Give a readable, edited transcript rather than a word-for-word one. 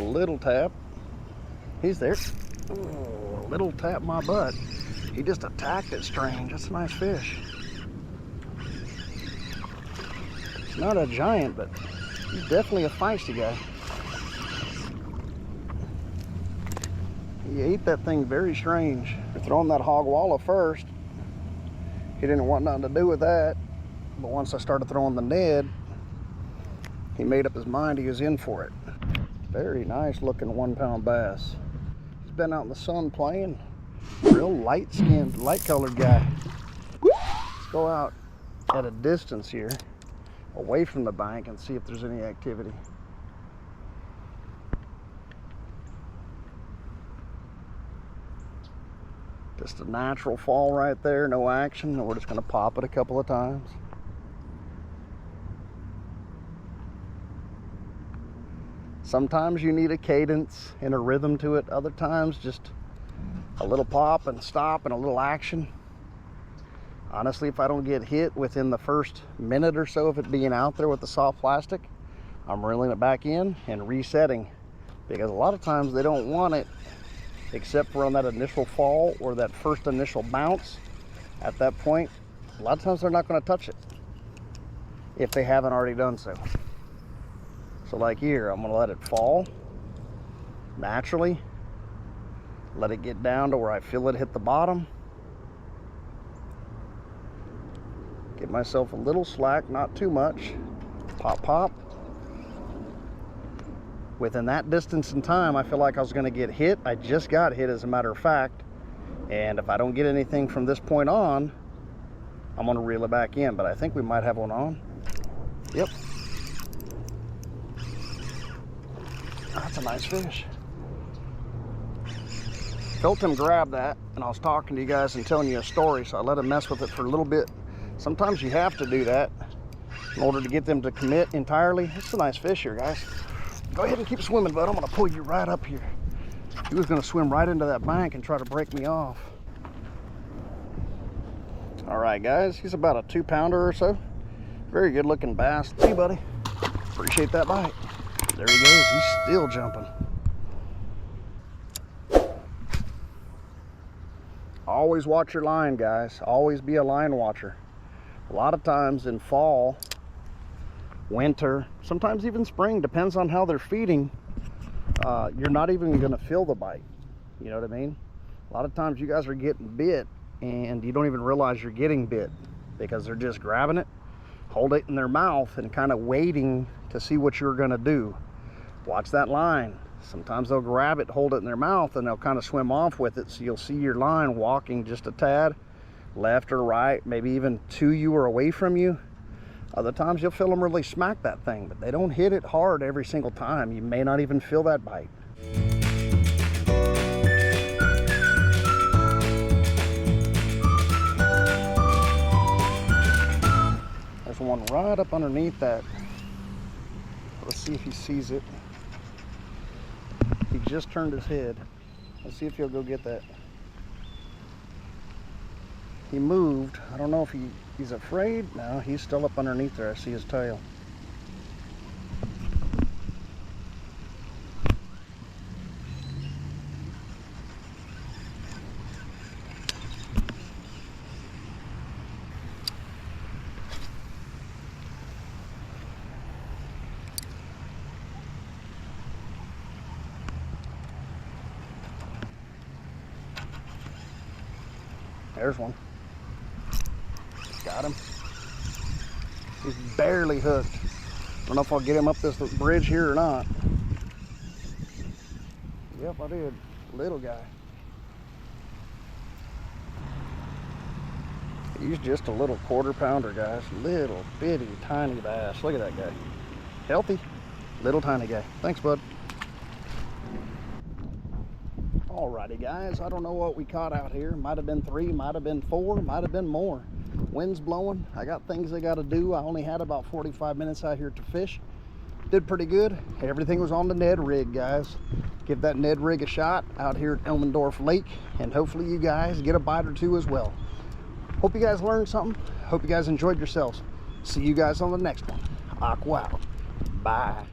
little tap. He's there. Oh, a little tap my butt. He just attacked it strange. That's a nice fish. He's not a giant, but he's definitely a feisty guy. He ate that thing very strange. We're throwing that hog walla first. He didn't want nothing to do with that. But once I started throwing the Ned, he made up his mind he was in for it. Very nice looking 1 pound bass. He's been out in the sun playing. Real light skinned, light colored guy. Let's go out at a distance here, away from the bank, and see if there's any activity. Just a natural fall right there, no action, and we're just gonna pop it a couple of times. Sometimes you need a cadence and a rhythm to it. Other times just a little pop and stop and a little action. Honestly, if I don't get hit within the first minute or so of it being out there with the soft plastic, I'm reeling it back in and resetting, because a lot of times they don't want it except for on that initial fall or that first initial bounce. At that point, a lot of times they're not going to touch it if they haven't already done so. So like here, I'm going to let it fall naturally, let it get down to where I feel it hit the bottom, get myself a little slack, not too much, pop pop. Within that distance in time, I feel like I was going to get hit. I just got hit, as a matter of fact, and if I don't get anything from this point on, I'm going to reel it back in. But I think we might have one on. Yep. That's a nice fish. Felt him grab that, and I was talking to you guys and telling you a story, so I let him mess with it for a little bit. Sometimes you have to do that in order to get them to commit entirely. It's a nice fish here, guys. Go ahead and keep swimming, bud. I'm gonna pull you right up here. He was gonna swim right into that bank and try to break me off. All right, guys, he's about a 2 pounder or so. Very good looking bass. Hey, buddy. Appreciate that bite. There he goes. He's still jumping. Always watch your line, guys. Always be a line watcher. A lot of times in fall, winter, sometimes even spring, depends on how they're feeding, you're not even going to feel the bite. You know what I mean? A lot of times you guys are getting bit and you don't even realize you're getting bit, because they're just grabbing it, hold it in their mouth, and kind of waiting to see what you're going to do. Watch that line. Sometimes they'll grab it, hold it in their mouth, and they'll kind of swim off with it, so you'll see your line walking just a tad left or right, maybe even to you or away from you. Other times you'll feel them really smack that thing, but they don't hit it hard every single time. You may not even feel that bite. There's one right up underneath that. Let's see if he sees it. He just turned his head. Let's see if he'll go get that. He moved. I don't know if he's afraid. No, he's still up underneath there. I see his tail. There's one. Got him. He's barely hooked. Don't know if I'll get him up this bridge here or not. Yep, I did. Little guy. He's just a little 1/4 pounder, guys. Little bitty tiny bass. Look at that guy. Healthy, little tiny guy. Thanks, bud. Alrighty, guys, I don't know what we caught out here. Might have been 3, might have been 4, might have been more. Wind's blowing. I got things I got to do. I only had about 45 minutes out here to fish. Did pretty good. Everything was on the Ned rig, guys. Give that Ned rig a shot out here at Elmendorf Lake, and hopefully you guys get a bite or two as well. Hope you guys learned something. Hope you guys enjoyed yourselves. See you guys on the next one. Aqua out. Bye.